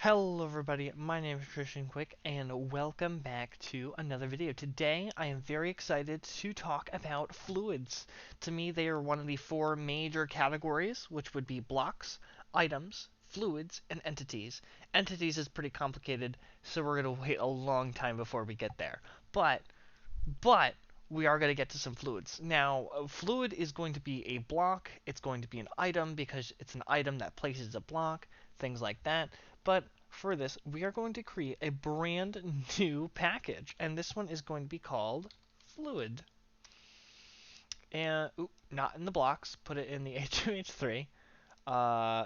Hello everybody, my name is Christian Quick and welcome back to another video. Today I am very excited to talk about fluids. To me they are one of the four major categories, which would be blocks, items, fluids, and entities. Entities is pretty complicated, so we're going to wait a long time before we get there. But we are going to get to some fluids. Now, a fluid is going to be a block, it's going to be an item because it's an item that places a block, things like that. But for this, we are going to create a brand new package, and this one is going to be called fluid. And not in the blocks, put it in the H2H3.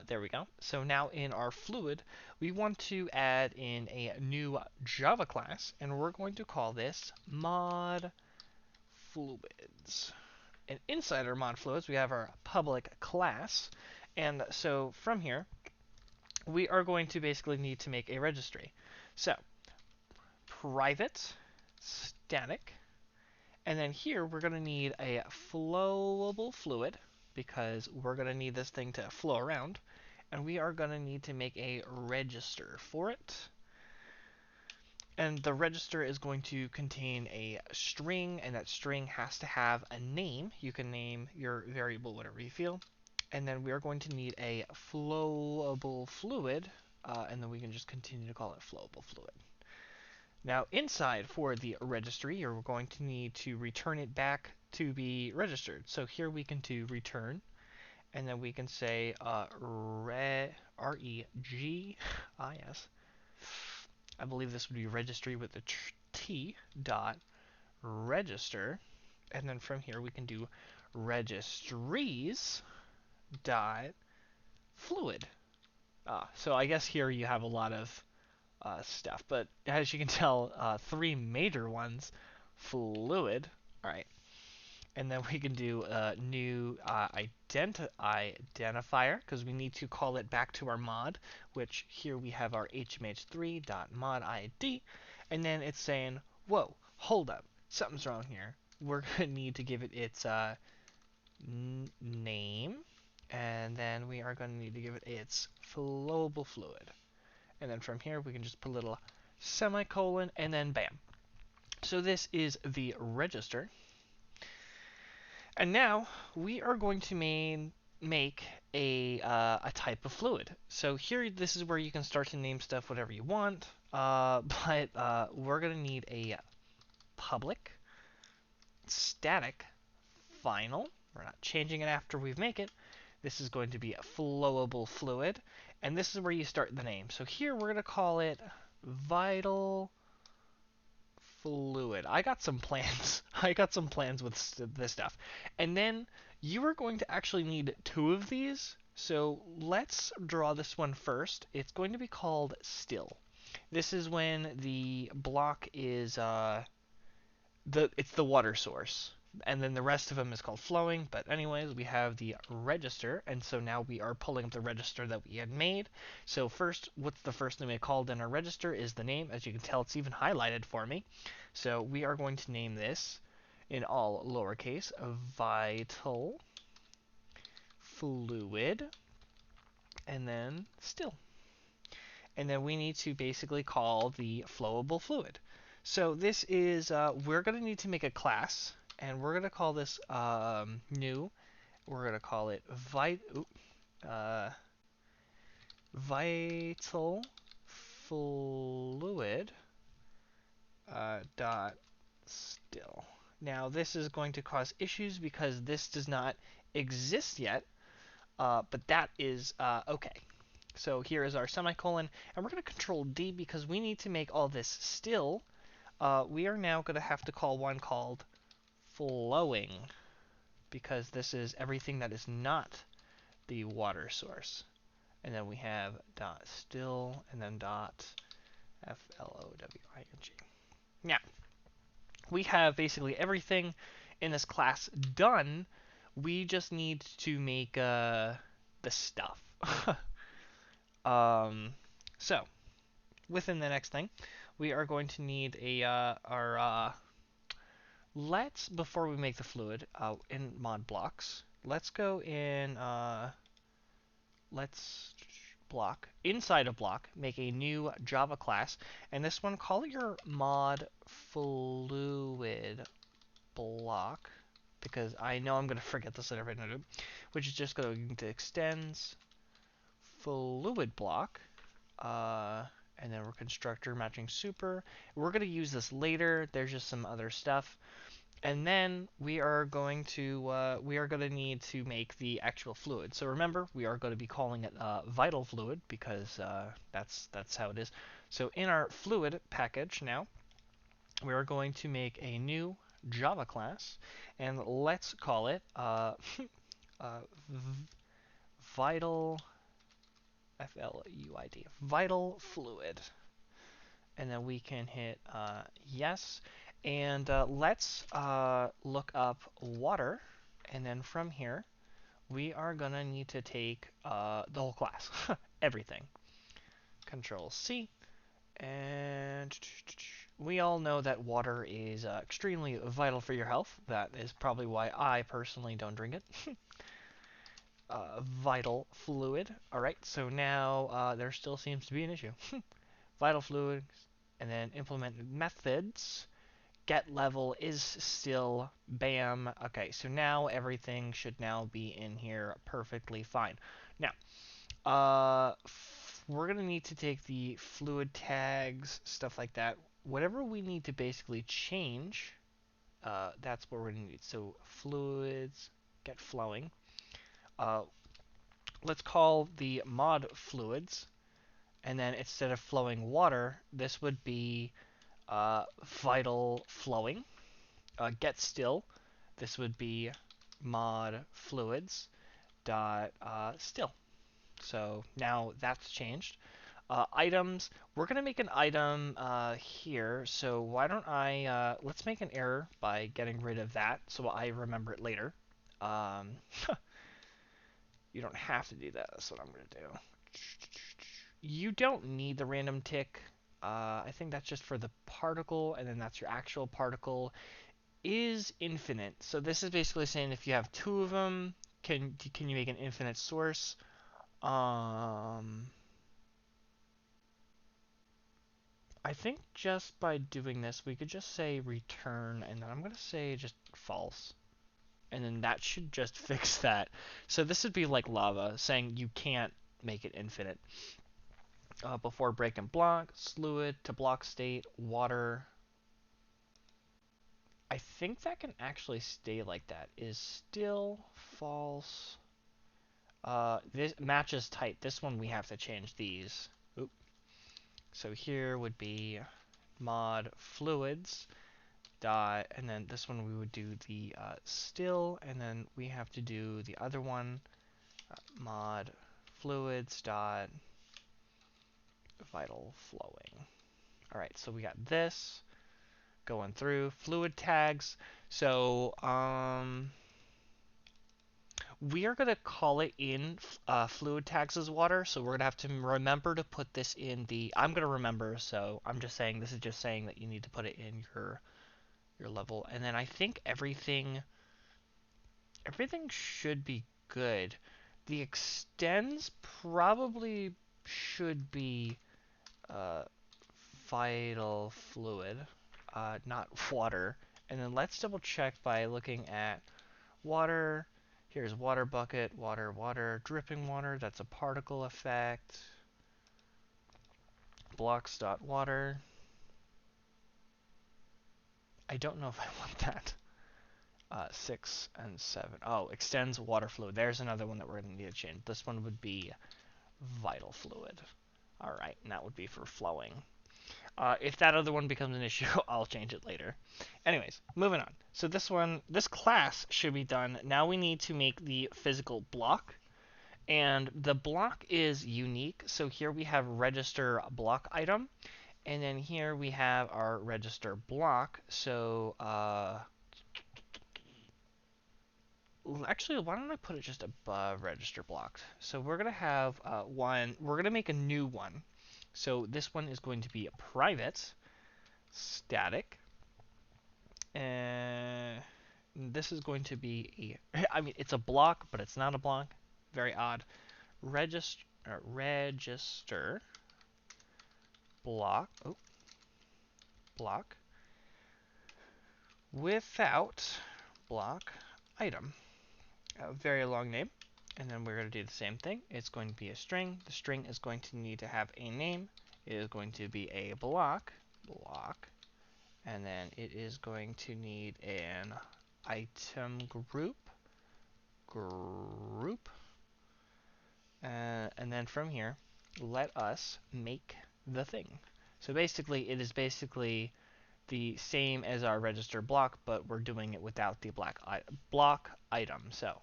There we go. So now in our fluid, we want to add in a new Java class, and we're going to call this mod fluids. And inside our mod fluids, we have our public class. And so from here, we are going to basically need to make a registry. So private static, and then here we're going to need a flowable fluid because we're going to need this thing to flow around, and we are going to need to make a register for it. And the register is going to contain a string, and that string has to have a name. You can name your variable whatever you feel. And then we are going to need a flowable fluid, and then we can just continue to call it flowable fluid. Now inside for the registry, you're going to need to return it back to be registered. So here we can do return, and then we can say regis. I believe this would be registry with the t dot register, and then from here we can do registries dot fluid. So I guess here you have a lot of stuff, but as you can tell, three major ones: fluid. All right, and then we can do a new identifier because we need to call it back to our mod, which here we have our hmh3.modid, and then it's saying, whoa, hold up, something's wrong here. We're going to need to give it its name, and then we are going to need to give it its flowable fluid. And then from here, we can just put a little semicolon, and then bam. So this is the register. And now we are going to make a type of fluid. So here, this is where you can start to name stuff whatever you want. But we're going to need a public static final. We're not changing it after we make it. This is going to be a flowable fluid, and this is where you start the name. So here we're going to call it vital fluid. I got some plans. I got some plans with this stuff. And then you are going to actually need two of these. So let's draw this one first. It's going to be called still. This is when the block is it's the water source. And then the rest of them is called flowing. But anyways, we have the register, and so now we are pulling up the register that we had made. So first, what's the first thing we called in our register is the name. As you can tell, it's even highlighted for me. So we are going to name this in all lowercase vital fluid, and then still. And then we need to basically call the flowable fluid. So this is, we're going to need to make a class, and we're going to call this new. We're going to call it vital fluid dot still. Now this is going to cause issues because this does not exist yet, but that is okay. So here is our semicolon, and we're going to control D because we need to make all this still. We are now going to have to call one called flowing because this is everything that is not the water source. And then we have dot still and then dot flowing. Now, we have basically everything in this class done. We just need to make the stuff. So, within the next thing, we are going to need our let's, before we make the fluid in mod blocks, let's go in let's block. Inside of block, make a new Java class, and this one, call it your mod fluid block, because I know I'm going to forget this later, which is just going to extends fluid block, and then we're constructor matching super. We're going to use this later. There's just some other stuff. And then we are going to need to make the actual fluid. So remember, we are going to be calling it vital fluid because that's how it is. So in our fluid package now, we are going to make a new Java class, and let's call it uh, vital fluid, vital fluid. And then we can hit yes. And let's look up water. And then from here, we are going to need to take the whole class, everything. Control C. And we all know that water is extremely vital for your health. That is probably why I personally don't drink it. Vital fluid. Alright, so now there still seems to be an issue. Vital fluid, and then implement methods. Get level is still bam. Okay, so now everything should now be in here perfectly fine. Now, we're gonna need to take the fluid tags, stuff like that. Whatever we need to basically change, that's what we're gonna need. So fluids, get flowing. Uh, let's call the mod fluids, and then instead of flowing water, this would be vital flowing. Get still, this would be mod fluids dot still. So now that's changed. Items, we're gonna make an item here. So why don't I let's make an error by getting rid of that, so I remember it later. Um, you don't have to do that. That's what I'm gonna do. You don't need the random tick. I think that's just for the particle, and then that's your actual particle. Is infinite. So this is basically saying if you have two of them, can you make an infinite source? I think just by doing this, we could just say return, and then I'm going to say just false. And then that should just fix that. So this would be like lava, saying you can't make it infinite. Before breaking block, fluid to block state, water. I think that can actually stay like that. Is still false. This matches type. This one we have to change these. Oop. So here would be mod fluids dot, and then this one we would do the still, and then we have to do the other one, mod fluids dot vital flowing. All right, so we got this going through fluid tags. So we are going to call it in fluid tags as water, so we're going to have to remember to put this in the... I'm going to remember, so I'm just saying, this is just saying that you need to put it in your level. And then I think everything should be good. The extends probably should be vital fluid, not water. And then let's double check by looking at water. Here's water bucket, water, water, dripping water. That's a particle effect. Blocks.water. I don't know if I want that. 6 and 7. Oh, extends water fluid. There's another one that we're going to need to change. This one would be vital fluid. Alright, and that would be for flowing. If that other one becomes an issue, I'll change it later. Anyways, moving on. So this class should be done. Now we need to make the physical block. And the block is unique. So here we have register block item. And then here we have our register block. So, actually, why don't I put it just above register block? So we're going to have we're going to make a new one. So this one is going to be a private, static, and this is going to be I mean, it's a block, but it's not a block. Very odd. Register, register block, block without block item. A very long name. And then we're going to do the same thing. It's going to be a string. The string is going to need to have a name. It is going to be a block, and then it is going to need an item group, and then from here, let us make the thing. So basically, it is basically the same as our register block, but we're doing it without the block item. So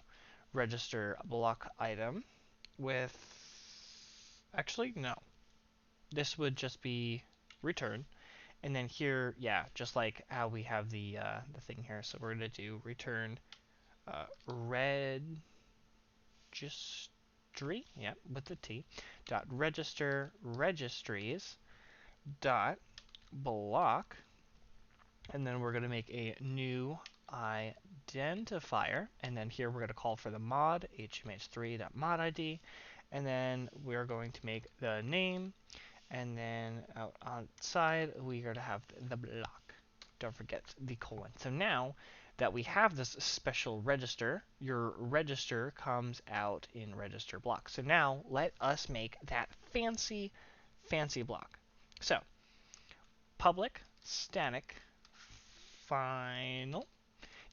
register block item with, actually, no. This would just be return. And then here, yeah, just like how we have the thing here. So we're going to do return registry, yeah, with the T, dot register registries dot block, and then we're going to make a new identifier, and then here we're going to call for the mod hmh3.modid, and then we're going to make the name, and then out outside we're going to have the block. Don't forget the colon. So now that we have this special register, your register comes out in register block. So now let us make that fancy block. So public static final.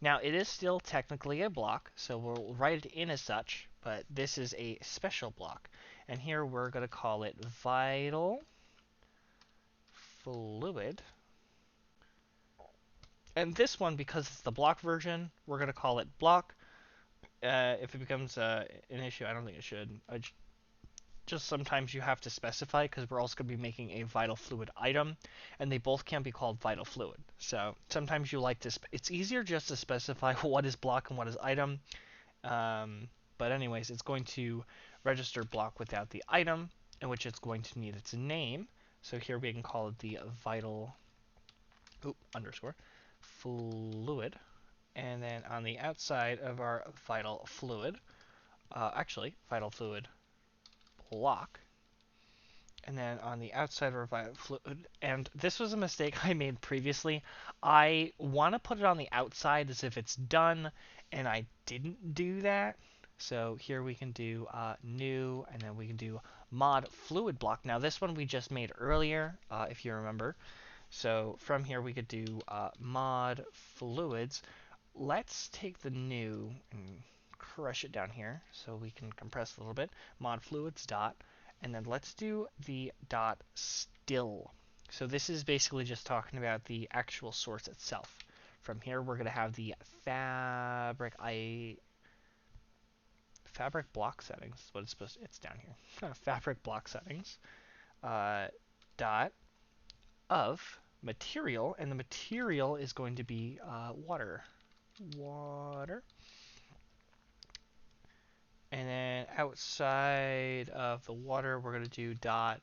Now it is still technically a block, so we'll write it in as such, but this is a special block. And here we're going to call it vital fluid. And this one, because it's the block version, we're going to call it block. If it becomes an issue, I don't think it should. Just sometimes you have to specify, because we're also going to be making a vital fluid item, and they both can be called vital fluid. So sometimes you like to, it's easier just to specify what is block and what is item. But anyways, it's going to register block without the item, in which it's going to need its name. So here we can call it the vital underscore fluid. And then on the outside of our vital fluid, vital fluid block. And then on the outside of our vital fluid, and this was a mistake I made previously. I want to put it on the outside as if it's done, and I didn't do that. So here we can do new, and then we can do mod fluid block. Now this one we just made earlier, if you remember. So from here we could do mod fluids. Let's take the new and crush it down here so we can compress a little bit. Mod fluids dot, and then let's do the dot still. So this is basically just talking about the actual source itself. From here we're going to have the fabric block settings. What it's supposed to, it's down here. Fabric block settings dot of material, and the material is going to be water. And then outside of the water, we're going to do dot,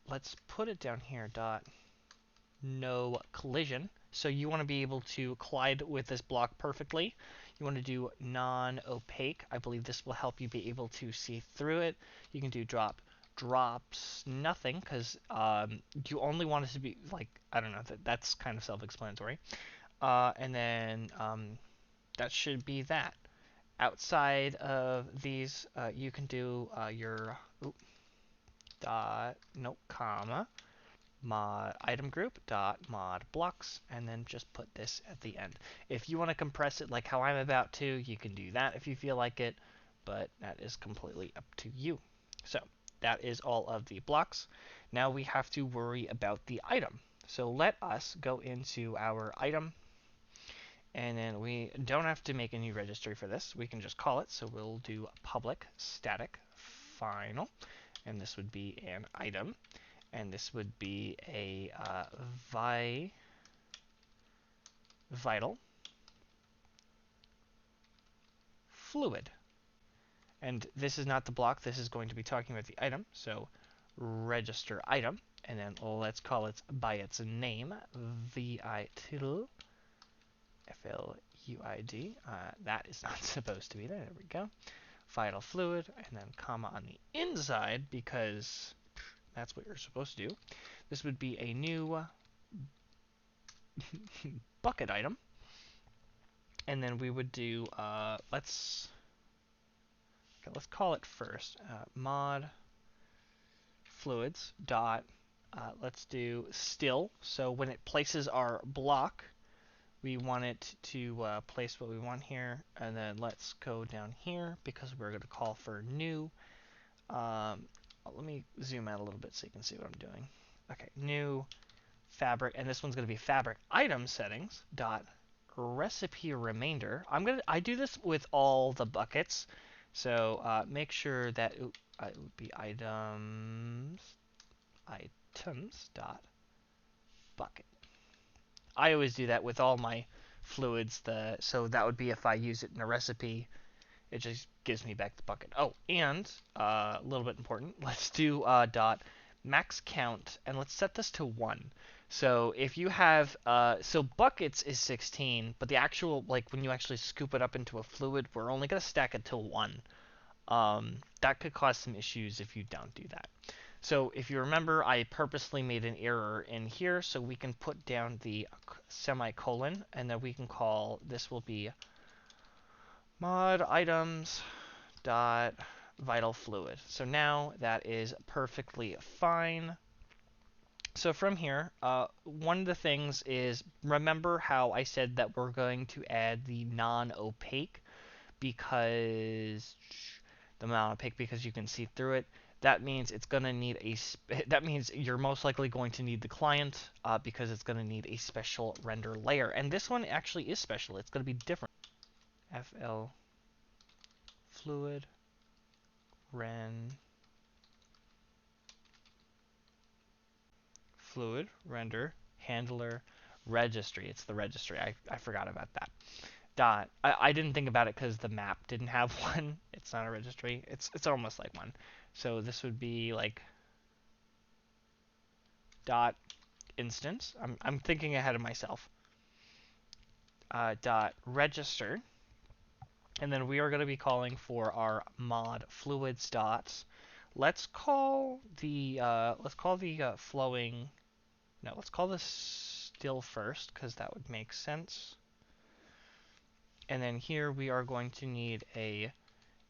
let's put it down here, dot no collision. So you want to be able to collide with this block perfectly. You want to do non-opaque. I believe this will help you be able to see through it. You can do drops nothing, because you only want it to be like, I don't know, that's kind of self-explanatory. And then that should be that. Outside of these, you can do your dot, no, comma, mod item group dot mod blocks, and then just put this at the end. If you want to compress it like how I'm about to, you can do that if you feel like it, but that is completely up to you. So that is all of the blocks. Now we have to worry about the item. So let us go into our item, and then we don't have to make a new registry for this. We can just call it. So we'll do public static final, and this would be an item, and this would be a vital fluid. And this is not the block. This is going to be talking about the item. So register item, and then let's call it by its name, vitil fluid. That is not supposed to be there. There we go. vital fluid, and then comma on the inside because that's what you're supposed to do. This would be a new bucket item, and then we would do let's call it first mod fluids dot let's do still. So when it places our block, we want it to place what we want here, and then let's go down here because we're going to call for new. Let me zoom out a little bit so you can see what I'm doing. Okay, new fabric, and this one's going to be fabric item settings dot recipe remainder. I do this with all the buckets, so make sure that it would be items dot bucket. I always do that with all my fluids. So that would be if I use it in a recipe, it just gives me back the bucket. Oh, and a little bit important, let's do dot max count, and let's set this to 1. So if you have, so buckets is 16, but the actual, like when you actually scoop it up into a fluid, we're only going to stack it to 1. That could cause some issues if you don't do that. So if you remember, I purposely made an error in here, so we can put down the semicolon, and then we can call, this will be mod items dot vital fluid. So now that is perfectly fine. So from here, one of the things is, remember how I said that we're going to add the non-opaque because you can see through it. That means it's going to need that means you're most likely going to need the client because it's going to need a special render layer. And this one actually is special. It's going to be different. FL fluid render handler registry. It's the registry. I forgot about that. I didn't think about it because the map didn't have one. It's not a registry. It's almost like one. So this would be like dot instance. I'm thinking ahead of myself. Dot register, and then we are going to be calling for our mod fluids dots. Let's call the flowing. No, let's call this still first because that would make sense. And then here we are going to need a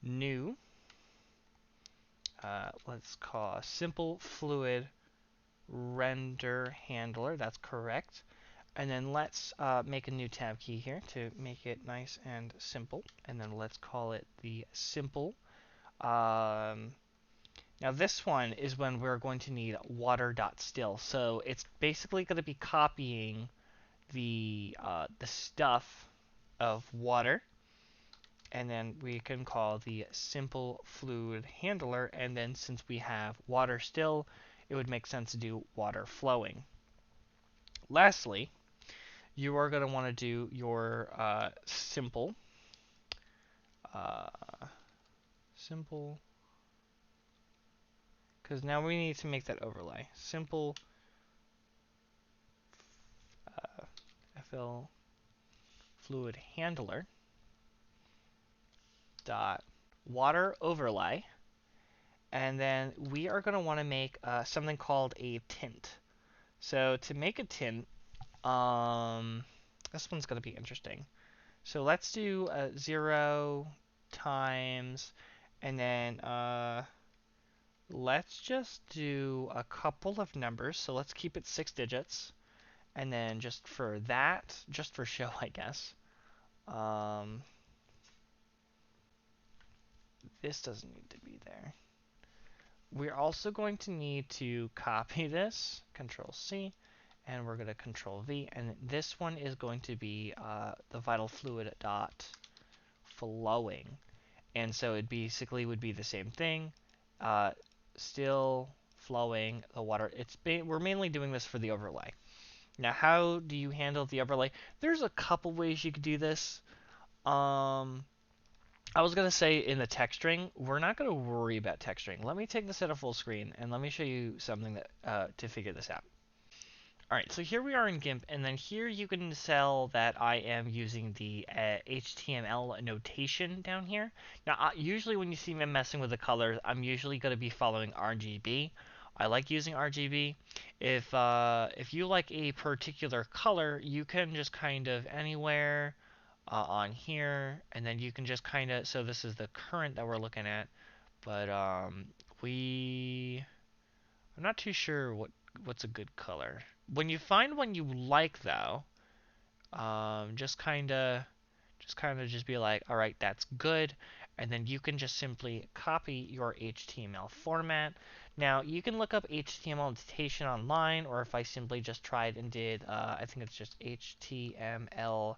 new. Let's call simple fluid render handler. That's correct. And then let's make a new tab key here to make it nice and simple. And then let's call it the simple. Now this one is when we're going to need water.still. So it's basically going to be copying the stuff of water. And then we can call the simple fluid handler. And then since we have water still, it would make sense to do water flowing. Lastly, you are going to want to do your simple, because now we need to make that overlay. Simple FL fluid handler dot water overlay, and then we are going to want to make something called a tint. So to make a tint, this one's going to be interesting. So let's do 0 times, and then let's just do a couple of numbers. So let's keep it 6 digits. And then just for that, just for show, I guess, this doesn't need to be there. We're also going to need to copy this, Control C, and we're going to Control V. And this one is going to be the vital fluid dot flowing. And so it basically would be the same thing. Still flowing the water. We're mainly doing this for the overlay. Now, how do you handle the overlay? There's a couple ways you could do this. I was going to say in the texturing, we're not going to worry about texturing. Let me take this at a full screen, and let me show you something that to figure this out. Alright, so here we are in GIMP, and then here you can tell that I am using the HTML notation down here. Now, usually when you see me messing with the colors, I'm usually going to be following RGB. I like using RGB. If you like a particular color, you can just kind of anywhere on here, and then you can just kind of, so this is the current that we're looking at, but we I'm not too sure what's a good color. When you find one you like, though, just be like, all right, that's good, and then you can just simply copy your HTML format. Now you can look up HTML notation online, or if I simply just tried and did, I think it's just HTML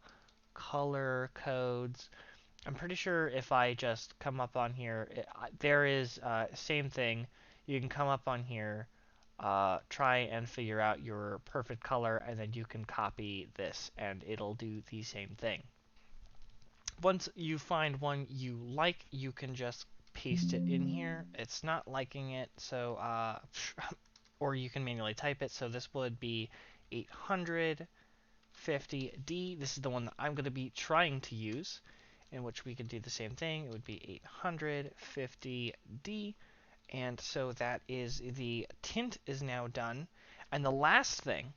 color codes. I'm pretty sure if I just come up on here, there is same thing. You can come up on here, try and figure out your perfect color, and then you can copy this, and it'll do the same thing. Once you find one you like, you can just paste it in here. It's not liking it, so or you can manually type it. So this would be 850D. This is the one that I'm going to be trying to use, in which we could do the same thing. It would be 850D. And so that is the tint is now done. And the last thing,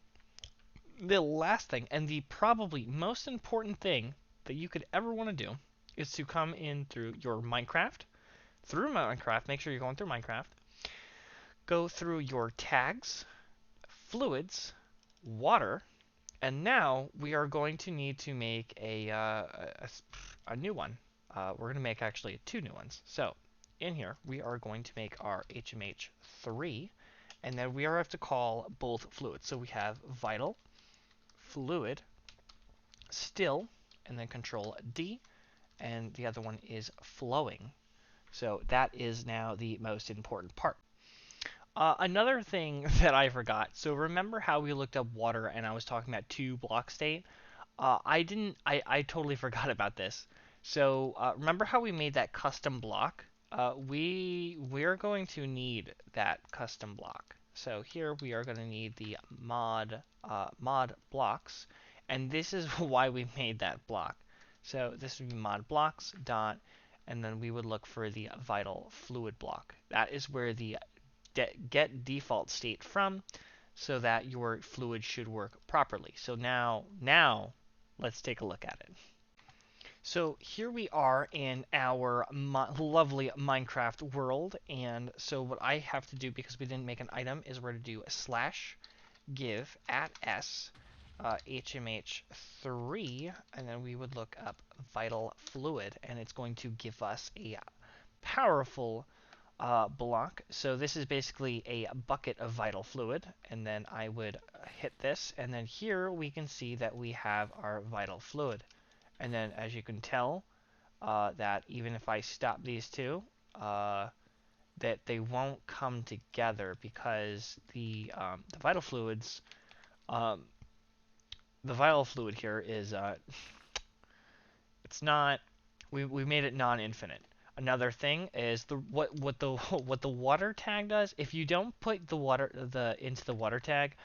and the probably most important thing that you could ever want to do is to come in through your Minecraft. Through Minecraft, make sure you're going through Minecraft. Go through your tags, fluids, water, and now we are going to need to make a new one. We're going to make actually two new ones. So in here, we are going to make our HMH3, and then we are have to call both fluids. So we have vital, fluid, still, and then control D, and the other one is flowing. So that is now the most important part. Another thing that I forgot. So remember how we looked up water and I was talking about two block state? I didn't. I totally forgot about this. So remember how we made that custom block? We're going to need that custom block. So here we are going to need the mod blocks, and this is why we made that block. So this would be mod blocks dot, and then we would look for the vital fluid block. That is where the get default state from, so that your fluid should work properly. So now let's take a look at it. So here we are in our lovely Minecraft world, and so what I have to do, because we didn't make an item, is we're to do a slash give at s HMH3, and then we would look up vital fluid, and it's going to give us a powerful block. So this is basically a bucket of vital fluid, and then I would hit this, and then here we can see that we have our vital fluid. And then as you can tell, that even if I stop these two, that they won't come together because the vital fluids, um, the vital fluid here is it's not. We made it non-infinite. Another thing is what the what the water tag does. If you don't put the into the water tag,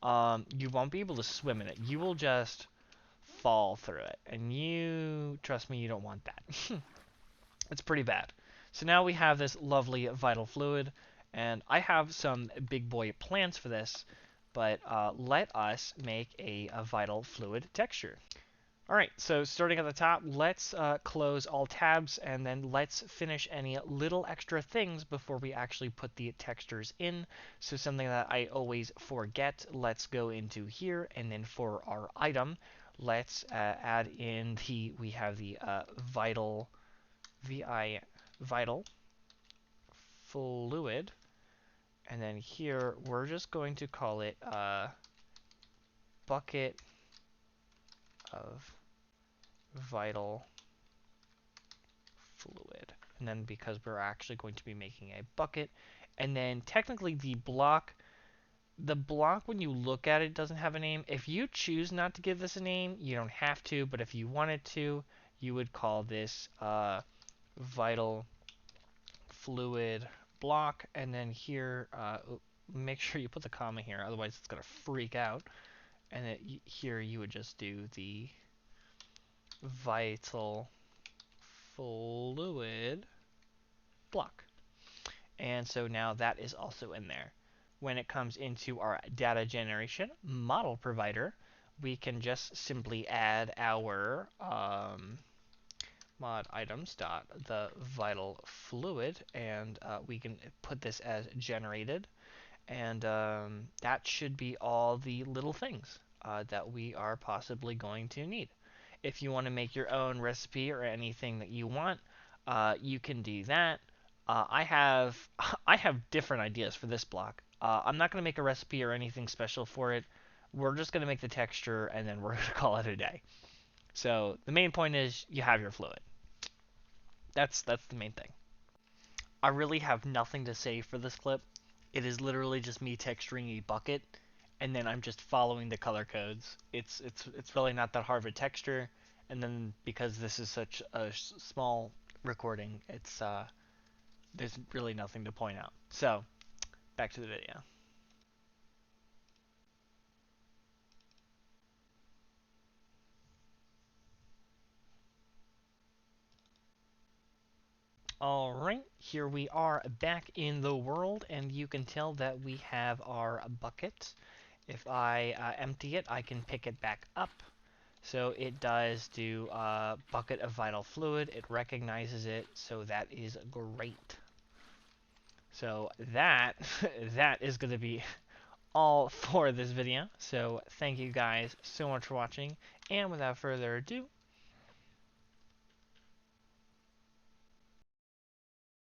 you won't be able to swim in it. You will just fall through it, and trust me, you don't want that. It's pretty bad. So now we have this lovely vital fluid, and I have some big boy plans for this, but let us make a vital fluid texture. Alright, so starting at the top, let's close all tabs, and then let's finish any little extra things before we actually put the textures in. So something that I always forget, let's go into here, and then for our item, let's add in we have the vital fluid, and then here we're just going to call it bucket of vital fluid. And then because we're actually going to be making a bucket, and then technically the block when you look at it doesn't have a name. If you choose not to give this a name, you don't have to, but if you wanted to, you would call this vital fluid block, and then here make sure you put the comma here, otherwise it's gonna freak out. And here you would just do the vital fluid block. And so now that is also in there. When it comes into our data generation model provider, we can just simply add our mod items dot the vital fluid, and we can put this as generated, and that should be all the little things that we are possibly going to need. If you want to make your own recipe or anything that you want, you can do that. I have I have different ideas for this block. I'm not going to make a recipe or anything special for it. We're just going to make the texture and then we're going to call it a day. So the main point is you have your fluid. That's the main thing. I really have nothing to say for this clip. It is literally just me texturing a bucket, and then I'm just following the color codes. It's really not that hard of a texture, and then because this is such a small recording, it's there's really nothing to point out. So back to the video. Alright, here we are back in the world, and you can tell that we have our bucket. If I empty it, I can pick it back up. So it does do a bucket of vital fluid. It recognizes it, so that is great. So that that is going to be all for this video. So thank you guys so much for watching, and without further ado,